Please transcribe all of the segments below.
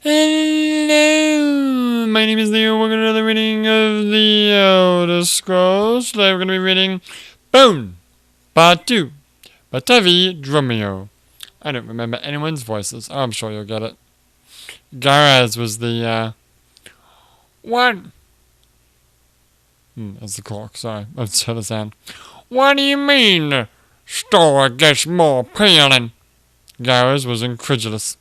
Hello, my name is Leo. We're going to another reading of the Elder Scrolls. Today we're going to be reading Bone, Part 2, by Tavi Dromio. I don't remember anyone's voices. Oh, I'm sure you'll get it. Garaz was the, What? That's the clock, sorry. Let's hear the sound. What do you mean, store gets more appealing? Garaz was incredulous.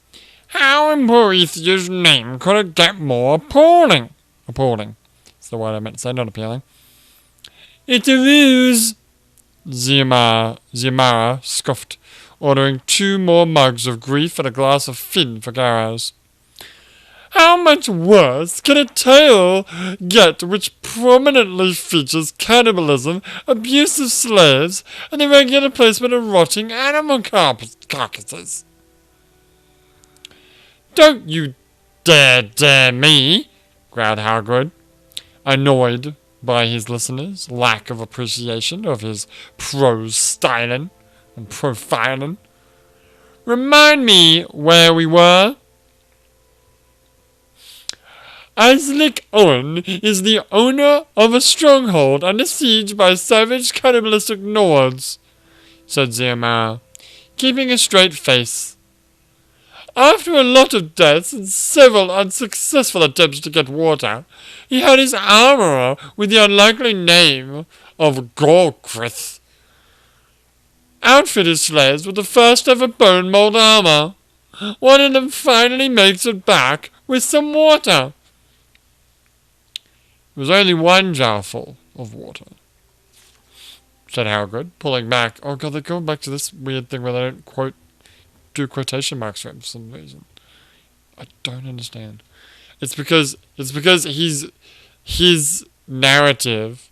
How in Boethiah's name could it get more appalling? Appalling. That's the word I meant to say, not appealing. It's a ruse, Ziamara scoffed, ordering 2 more mugs of grief and a glass of fin for Garaz. How much worse can a tale get which prominently features cannibalism, abuse of slaves, and the regular placement of rotting animal carcasses? Don't you dare me, growled Hagrid, annoyed by his listeners' lack of appreciation of his prose styling and profiling. Remind me where we were. Isaac Owen is the owner of a stronghold under siege by savage cannibalistic Nords, said Ziamara, keeping a straight face. After a lot of deaths and several unsuccessful attempts to get water, he had his armourer with the unlikely name of Gorkrith outfit his slaves with the first ever bone mold armour. One of them finally makes it back with some water. It was only 1 jar full of water, said Hagrid, pulling back. Oh god, they're going back to this weird thing where they don't do quotation marks for some reason. I don't understand. It's because his narrative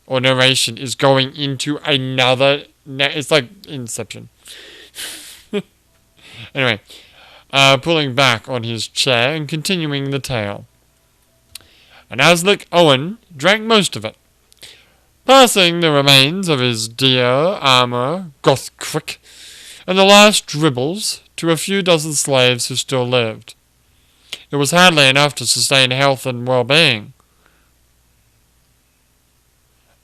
or narration is going into another. It's like Inception. Anyway, pulling back on his chair and continuing the tale. And Aslick Owen drank most of it, passing the remains of his dear armourer Gothcrick and the last dribbles to a few dozen slaves who still lived. It was hardly enough to sustain health and well-being.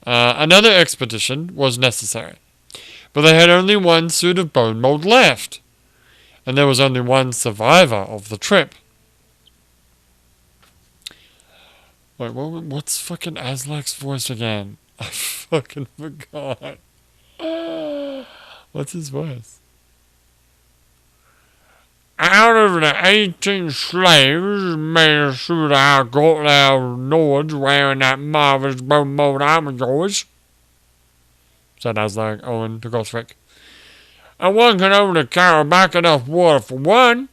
Another expedition was necessary, but they had only 1 suit of bone mold left, and there was only 1 survivor of the trip. Wait, what's fucking Aslak's voice again? I fucking forgot. What's his voice? Out of the 18 slaves made a suit I got there Nords wearing that marvelous bone mold armor of yours, said Aslak Owen to Gothric. And one can only carry back enough water for 1.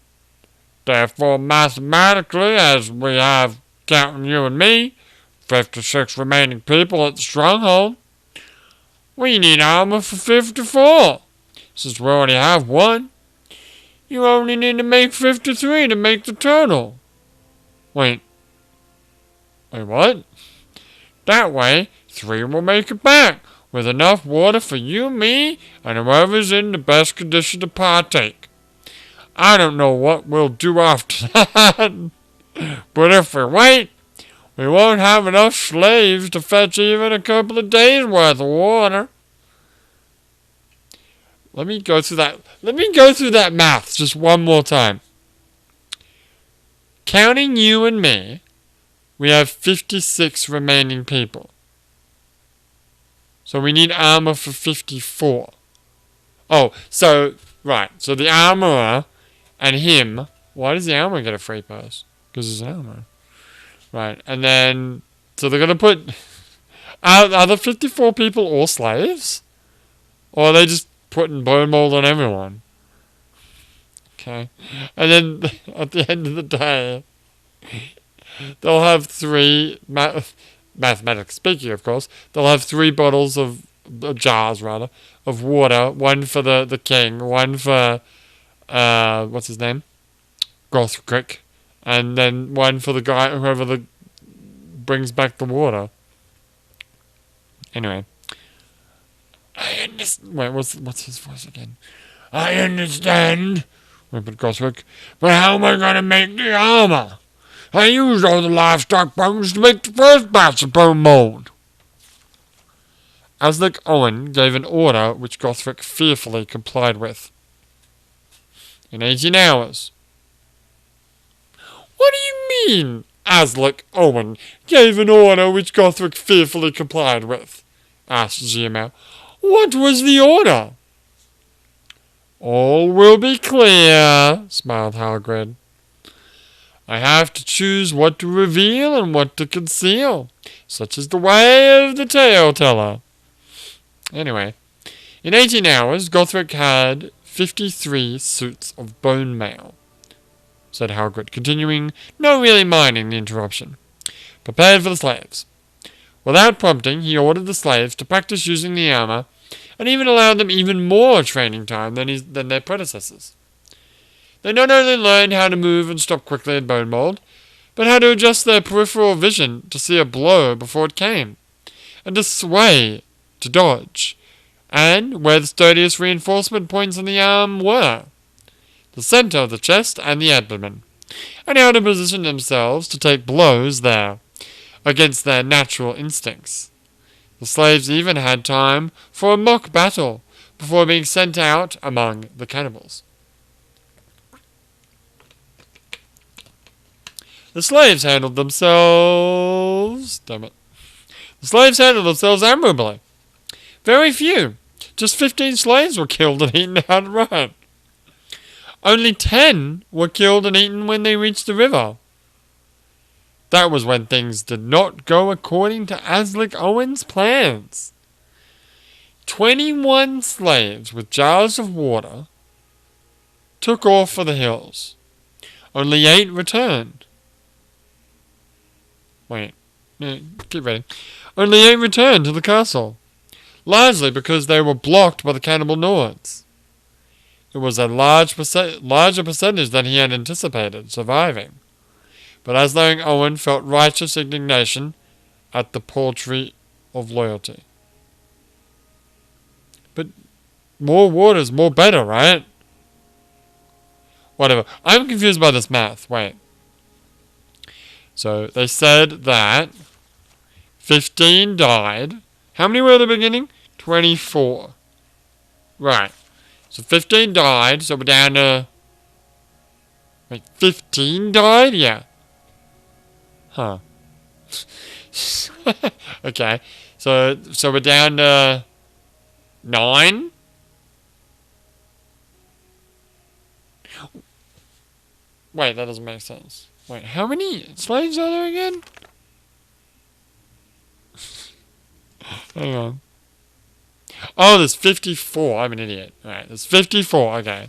Therefore, mathematically, as we have, counting you and me, 56 remaining people at the stronghold, we need armor for 54. Since we already have 1. You only need to make 53 to make the total. Wait, what? That way, 3 will make it back, with enough water for you, me, and whoever's in the best condition to partake. I don't know what we'll do after that, but if we wait, we won't have enough slaves to fetch even a couple of days' worth of water. Let me go through that math just one more time. Counting you and me, we have 56 remaining people. So we need armor for 54. Oh, so, right. So the armorer and him. Why does the armorer get a free pass? Because he's an armorer. Right. And then, so they're going to put, are the 54 people all slaves? Or are they just putting bone mold on everyone? Okay. And then, at the end of the day, they'll have 3, mathematics speaking, of course, they'll have 3 bottles of, jars rather, of water, 1 for the king, 1 for, what's his name? Gothcrick, and then 1 for the guy, whoever brings back the water. Anyway. I understand. Wait, what's his voice again? I understand whimpered Gothric. But how am I going to make the armor? I used all the livestock bones to make the first batch of bone mold. Aslic Owen gave an order which Gothric fearfully complied with. In 18 hours. What do you mean, Aslic Owen gave an order which Gothric fearfully complied with? Asked Geomel. What was the order? All will be clear, smiled Halgrid. I have to choose what to reveal and what to conceal. Such is the way of the tale teller. Anyway, in 18 hours, Gothric had 53 suits of bone mail, said Halgrid, continuing, not really minding the interruption. Prepared for the slaves. Without prompting, he ordered the slaves to practice using the armor, and even allowed them even more training time than their predecessors. They not only learned how to move and stop quickly in bone mold, but how to adjust their peripheral vision to see a blow before it came, and to sway, to dodge, and where the sturdiest reinforcement points on the arm were, the center of the chest and the abdomen, and how to position themselves to take blows there, against their natural instincts. The slaves even had time for a mock battle before being sent out among the cannibals. The slaves handled themselves... Damn it. The slaves handled themselves admirably. Very few. Just 15 slaves were killed and eaten outright. Only 10 were killed and eaten when they reached the river. That was when things did not go according to Aslic Owen's plans. 21 slaves with jars of water took off for the hills. Only 8 returned. Wait, no, keep reading. Only 8 returned to the castle, largely because they were blocked by the cannibal Nords. It was a larger percentage than he had anticipated surviving. But Aslic Owen felt righteous indignation at the paltry of loyalty. But more water's more better, right? Whatever. I'm confused by this math. Wait. So they said that 15 died. How many were at the beginning? 24. Right. So 15 died, so we're down to... Wait, 15 died? Yeah. Huh. Okay. So we're down to 9? Wait, that doesn't make sense. Wait, how many slaves are there again? Hang on. Oh, there's 54. I'm an idiot. Alright, there's 54. Okay.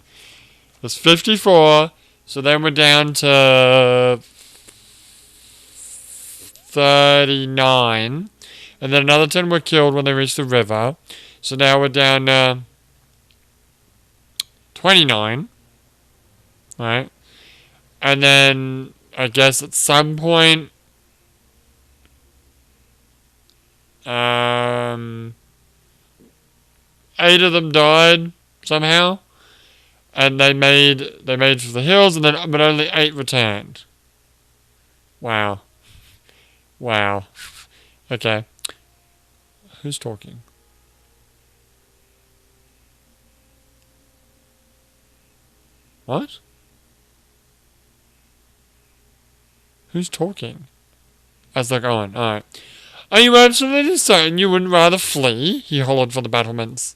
There's 54. So then we're down to 39. And then another 10 were killed when they reached the river. So now we're down to 29. Alright. And then I guess at some point 8 of them died somehow. And they made for the hills, and then but only 8 returned. Wow. Wow. Okay. Who's talking? What? Who's talking? Aslic Owen. Alright. Are you absolutely certain you wouldn't rather flee? He hollered for the battlements.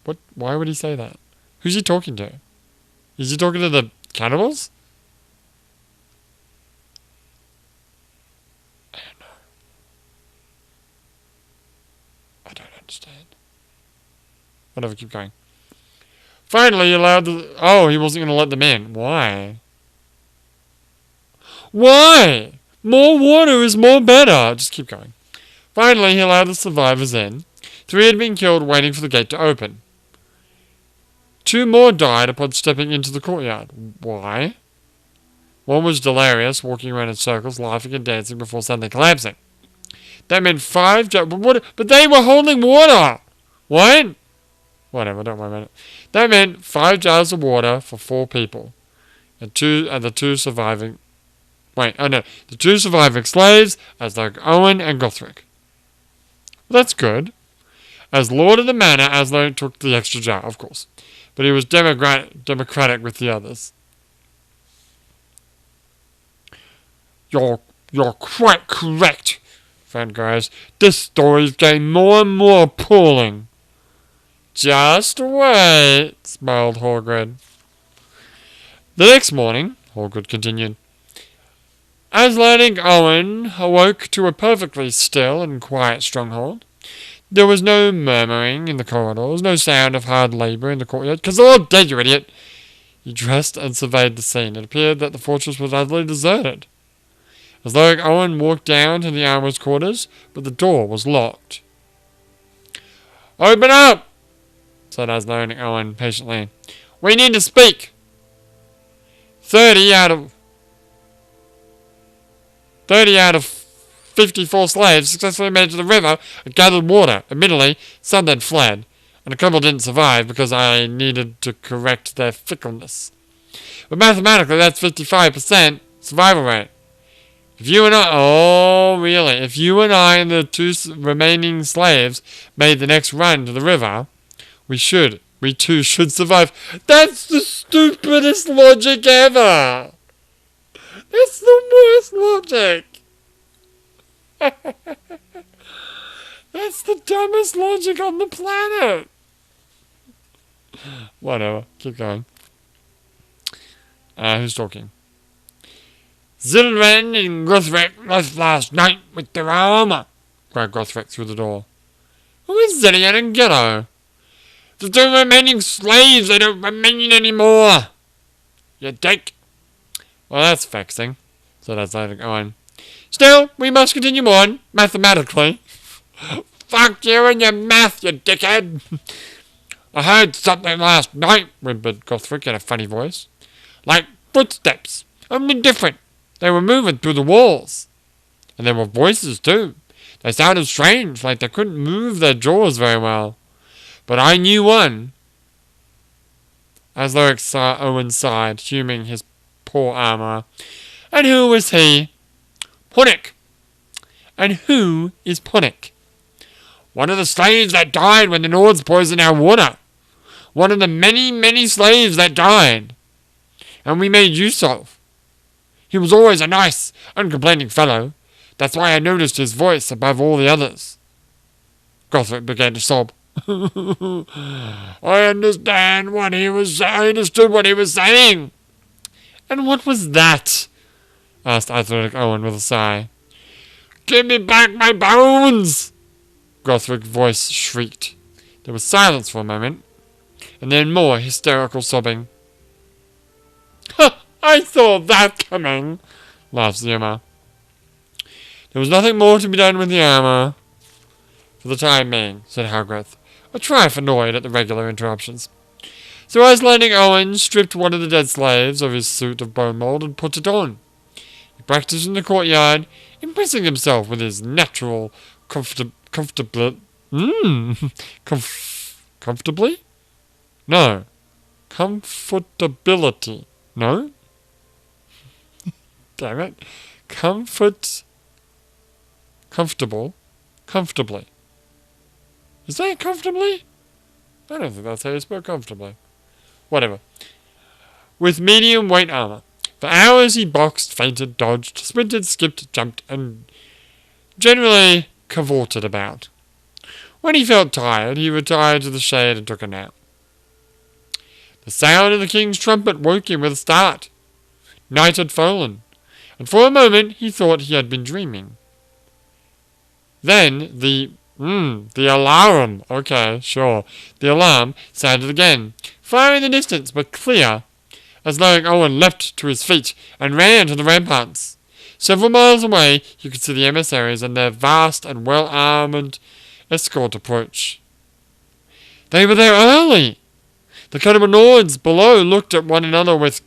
What? Why would he say that? Who's he talking to? Is he talking to the cannibals? I don't know. I don't understand. Whatever, keep going. Finally, he allowed the... Oh, he wasn't going to let them in. Why? Why? More water is more better. Just keep going. Finally, he allowed the survivors in. 3 had been killed waiting for the gate to open. 2 more died upon stepping into the courtyard. Why? One was delirious, walking around in circles, laughing and dancing before suddenly collapsing. That meant 5 but they were holding water! What? Whatever, don't worry about it. That meant 5 jars of water for 4 people. And the two surviving slaves as like Owen and Gothric. That's good. As Lord of the Manor, Aslo took the extra jar, of course. But he was democratic with the others. You're quite correct, friend guys. This story's getting more and more appalling. Just wait, smiled Hallgrid. The next morning, Hallgrid continued, Aslo and Owen awoke to a perfectly still and quiet stronghold. There was no murmuring in the corridors, no sound of hard labour in the courtyard, because they're all dead, you idiot! He dressed and surveyed the scene. It appeared that the fortress was utterly deserted. As though Owen walked down to the armourer's quarters, but the door was locked. Open up! Said Aslo and Owen patiently. We need to speak! 30 out of 54 slaves successfully made it to the river and gathered water. Admittedly, some then fled, and a couple didn't survive because I needed to correct their fickleness. But mathematically, that's 55% survival rate. If you and I and the 2 remaining slaves made the next run to the river, we too should survive. That's the stupidest logic ever! That's the worst logic! That's the dumbest logic on the planet! Whatever, keep going. Who's talking? Zilren and Gothric left last night with their armour, cried Gothric through the door. Who is Zillian and Ghetto? The 2 remaining slaves, they don't remain anymore. You dick. Well, that's vexing, said Aslo Owen. Still, we must continue on, mathematically. Fuck you and your math, you dickhead. I heard something last night, whimpered Gothric in a funny voice. Like footsteps, only different. They were moving through the walls. And there were voices, too. They sounded strange, like they couldn't move their jaws very well. But I knew one. Aslo Owen sighed, huming his poor armour. And who was he? Punnik. And who is Punnik? One of the slaves that died when the Nords poisoned our water. One of the many, many slaves that died. And we made use of. He was always a nice, uncomplaining fellow. That's why I noticed his voice above all the others. Gothric began to sob. I understood what he was saying. And what was that? Asked Athletic Owen with a sigh. Give me back my bones! Gothric's voice shrieked. There was silence for a moment, and then more hysterical sobbing. I saw that coming, laughed Zuma. There was nothing more to be done with the armour for the time being, said Halgreth, a trifle annoyed at the regular interruptions. So Aslo Owen stripped one of the dead slaves of his suit of bone mould and put it on. He practiced in the courtyard, impressing himself with his natural comfortability. No. Comfortability. No? Damn it. Comfortably. Is that comfortably? I don't think that's how you spell comfortably. Whatever. With medium weight armour. For hours he boxed, feinted, dodged, sprinted, skipped, jumped, and generally cavorted about. When he felt tired, he retired to the shade and took a nap. The sound of the king's trumpet woke him with a start. Night had fallen, and for a moment he thought he had been dreaming. Then the alarm. Okay, sure. The alarm sounded again, far in the distance, but clear, as though Owen leapt to his feet and ran to the ramparts. Several miles away, you could see the emissaries and their vast and well-armoured escort approach. They were there early! The Nords below looked at one another with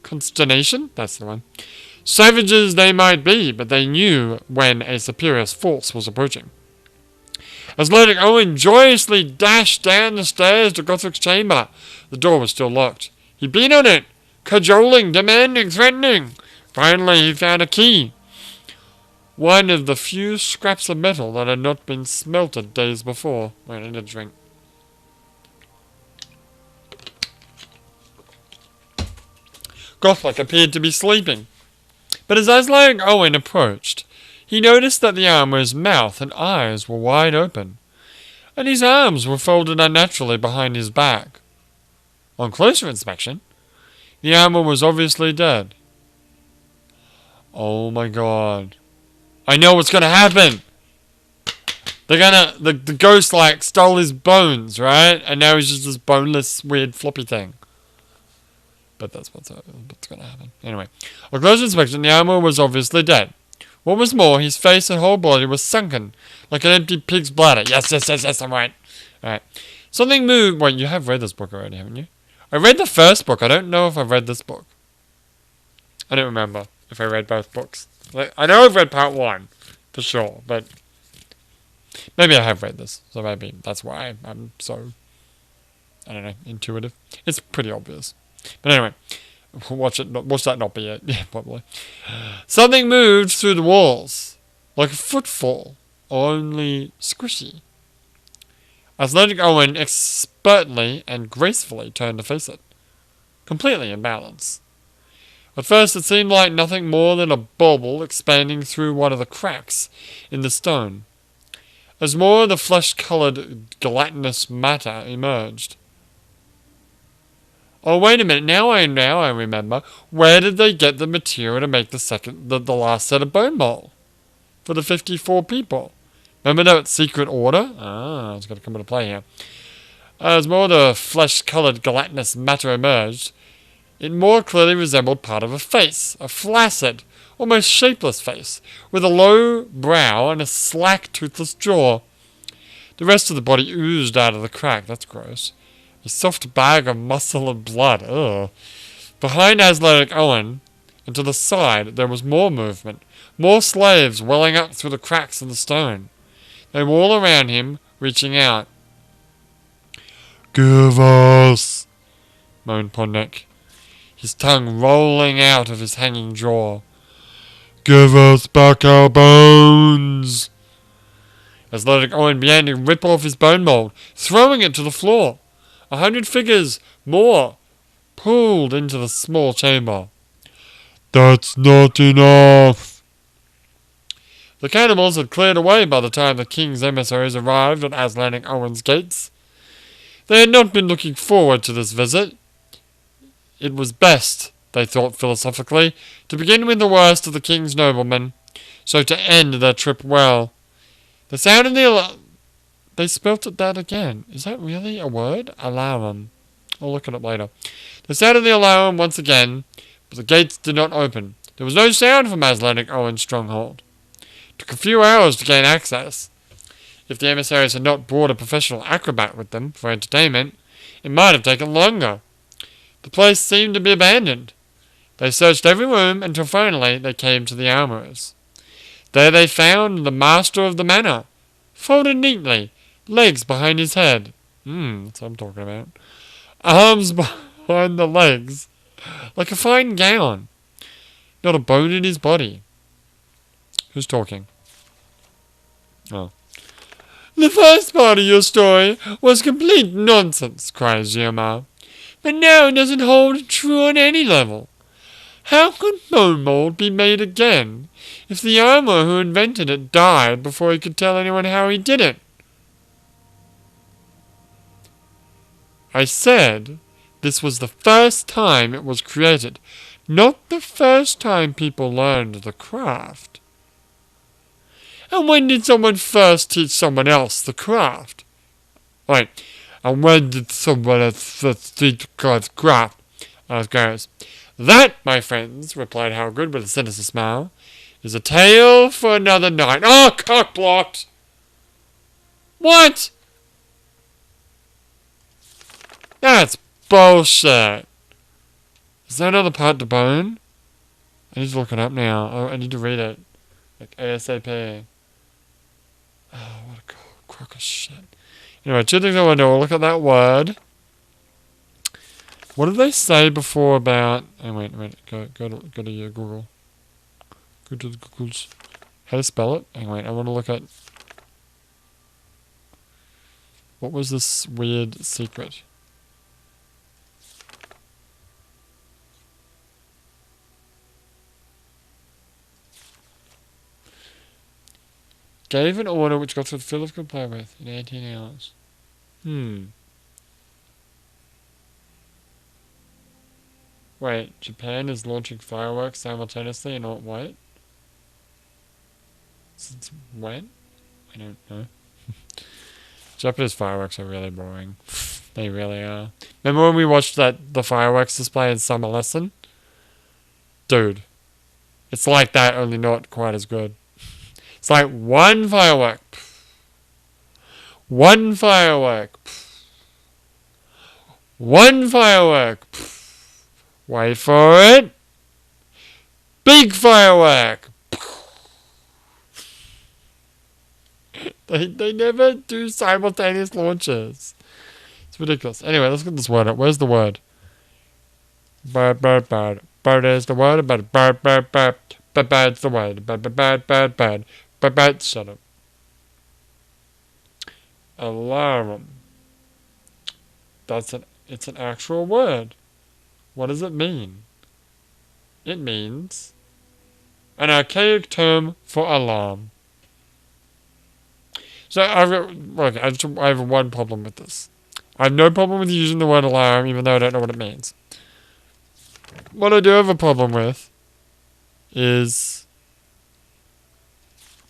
consternation. That's the one. Savages they might be, but they knew when a superior force was approaching. As Athletic Owen joyously dashed down the stairs to Gothric's chamber, the door was still locked. He beat on it, cajoling, demanding, threatening. Finally, he found a key. One of the few scraps of metal that had not been smelted days before. Wait, I need a drink. Gothlic appeared to be sleeping. But as Athletic Owen approached, he noticed that the armorer's mouth and eyes were wide open, and his arms were folded unnaturally behind his back. On closer inspection, the armor was obviously dead. Oh my god. I know what's gonna happen! The ghost, like, stole his bones, right? And now he's just this boneless, weird, floppy thing. But that's what's gonna happen. Anyway, on closer inspection, the armor was obviously dead. What was more, his face and whole body was sunken, like an empty pig's bladder. Yes, I'm right. Alright. Something moved. Wait, you have read this book already, haven't you? I read the first book. I don't know if I've read this book. I don't remember if I read both books. Like, I know I've read part 1, for sure, but maybe I have read this, so maybe that's why I'm so, I don't know, intuitive. It's pretty obvious. But anyway, watch that not be it. Yeah, probably. Something moved through the walls, like a footfall, only squishy. Athletic Owen expertly and gracefully turned to face it, completely in balance. At first it seemed like nothing more than a bubble expanding through one of the cracks in the stone, as more of the flesh-coloured gelatinous matter emerged. Oh, wait a minute, now I remember. Where did they get the material to make the last set of bone mold? For the 54 people? Remember that secret order? Ah, it's going to come into play here. As more of the flesh-coloured gelatinous matter emerged, it more clearly resembled part of a face. A flaccid, almost shapeless face, with a low brow and a slack, toothless jaw. The rest of the body oozed out of the crack. That's gross. A soft bag of muscle and blood. Ugh. Behind Athletic Owen, and to the side, there was more movement. More slaves welling up through the cracks in the stone. They were all around him, reaching out. "Give us," moaned Pondek, his tongue rolling out of his hanging jaw. "Give us back our bones." Athletic Owen began to rip off his bone mold, throwing it to the floor. 100 figures, more, pulled into the small chamber. "That's not enough." The cannibals had cleared away by the time the king's emissaries arrived at Athletic Owen's gates. They had not been looking forward to this visit. It was best, they thought philosophically, to begin with the worst of the king's noblemen, so to end their trip well. The sound of the They spelt it that again. Is that really a word? Alarum. I'll look it up later. They sounded the alarm once again, but the gates did not open. There was no sound from Athletic Owen's stronghold. It took a few hours to gain access. If the emissaries had not brought a professional acrobat with them for entertainment, it might have taken longer. The place seemed to be abandoned. They searched every room until finally they came to the armourers. There they found the master of the manor, folded neatly, legs behind his head. That's what I'm talking about. Arms behind the legs, like a fine gown. Not a bone in his body. Who's talking? Oh. "The first part of your story was complete nonsense," cries Giamar. "But now it doesn't hold true on any level. How could bone mold be made again if the armourer who invented it died before he could tell anyone how he did it?" "I said this was the first time it was created, not the first time people learned the craft." "And when did someone first teach someone else the craft?" "Wait, and when did someone else first teach the craft?" asked Garrus. "That, my friends," replied Howgood with a sinister smile, "is a tale for another night." Oh, cockblocked! What? That's bullshit. Is there another part to bone? I need to look it up now. Oh, I need to read it. Like ASAP. Oh, what a crock of shit. Anyway, two things I want to do. I'll look at that word. What did they say before about... Oh, wait. Go to your Google. Go to the Googles. How to spell it? Oh, wait. I want to look at... What was this weird secret? Gave an order which got to Philip could play with in 18 hours. Wait, Japan is launching fireworks simultaneously and not wait? Since when? I don't know. Japanese fireworks are really boring. They really are. Remember when we watched the fireworks display in Summer Lesson? Dude. It's like that, only not quite as good. It's like one firework. One firework. One firework. Wait for it. Big firework. They never do simultaneous launches. It's ridiculous. Anyway, let's get this word up. Where's the word? Bird. Bird is the word. Bird. Bird's the word. Bird. Shut up. Alarm. It's an actual word. What does it mean? It means an archaic term for alarm. So I have one problem with this. I have no problem with using the word alarm, even though I don't know what it means. What I do have a problem with is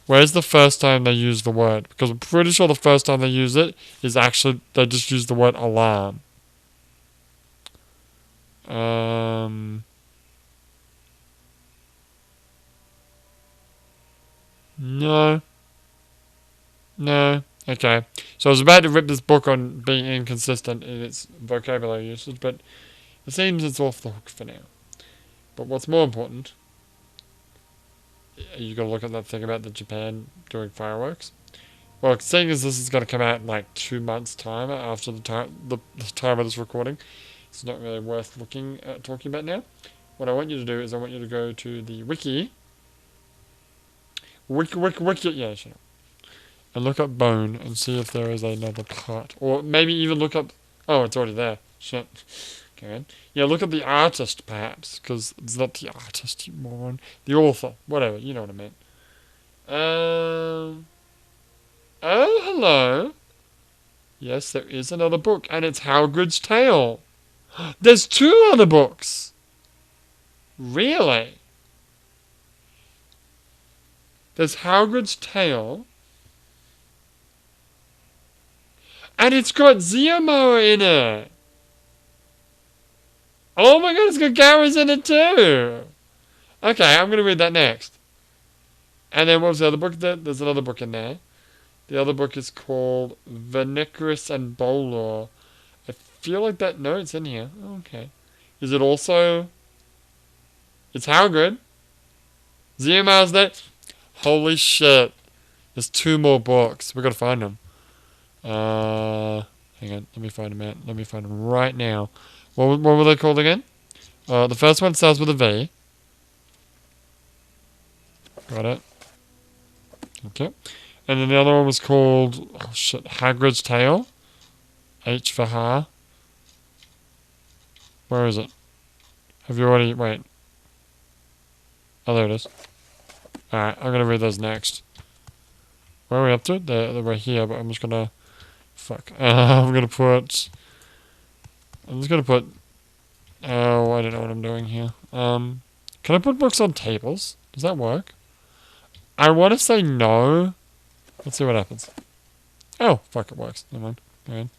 where's the first time they use the word? Because I'm pretty sure the first time they use it is actually they just use the word alarm. No. Okay. So I was about to rip this book on being inconsistent in its vocabulary usage, but it seems it's off the hook for now. But what's more important, you got to look at that thing about the Japan doing fireworks. Well, seeing as this is going to come out in like 2 months' time after the time of this recording, it's not really worth talking about now. What I want you to do is I want you to go to the wiki. Yeah, shut up. And look up bone and see if there is another part. Or maybe even look up... Oh, it's already there. Shit. Okay, on. Yeah, look at the artist, perhaps. Because it's not the artist, you moron. The author. Whatever, you know what I mean. Oh, hello. Yes, there is another book. And it's Howgood's Tale. There's 2 other books. Really? There's Howgood's Tale. And it's got Ziyamo in it. Oh my god, it's got Garrus in it too. Okay, I'm going to read that next. And then what was the other book? There's another book in there. The other book is called Venicris and Bolor. I feel like that note's in here. Okay. Is it also... It's Howgood. Ziyamo's there. Holy shit. There's 2 more books. We've got to find them. Hang on. Let me find them out. Let me find them right now. What were they called again? The first one starts with a V. Got it. Okay. And then the other one was called... Oh shit. Hagrid's Tale. H for Ha. Where is it? Have you already... Wait. Oh, there it is. Alright, I'm gonna read those next. Where are we up to? They're right here, but I'm just gonna... Fuck. I'm just gonna put... Oh, I don't know what I'm doing here. Can I put books on tables? Does that work? I want to say no. Let's see what happens. Oh, fuck, it works. Never mind. Go ahead.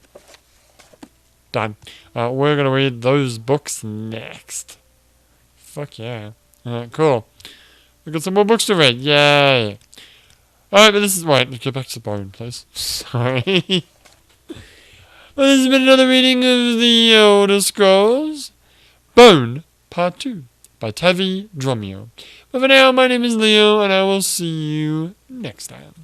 Done. We're gonna read those books next. Fuck yeah. Alright, cool. We've got some more books to read. Yay. Alright, but this is... Wait, let's get back to Bone, please. Sorry. Well, this has been another reading of the Elder Scrolls. Bone, Part 2. by Tevi Dromio. But for now, my name is Leo, and I will see you next time.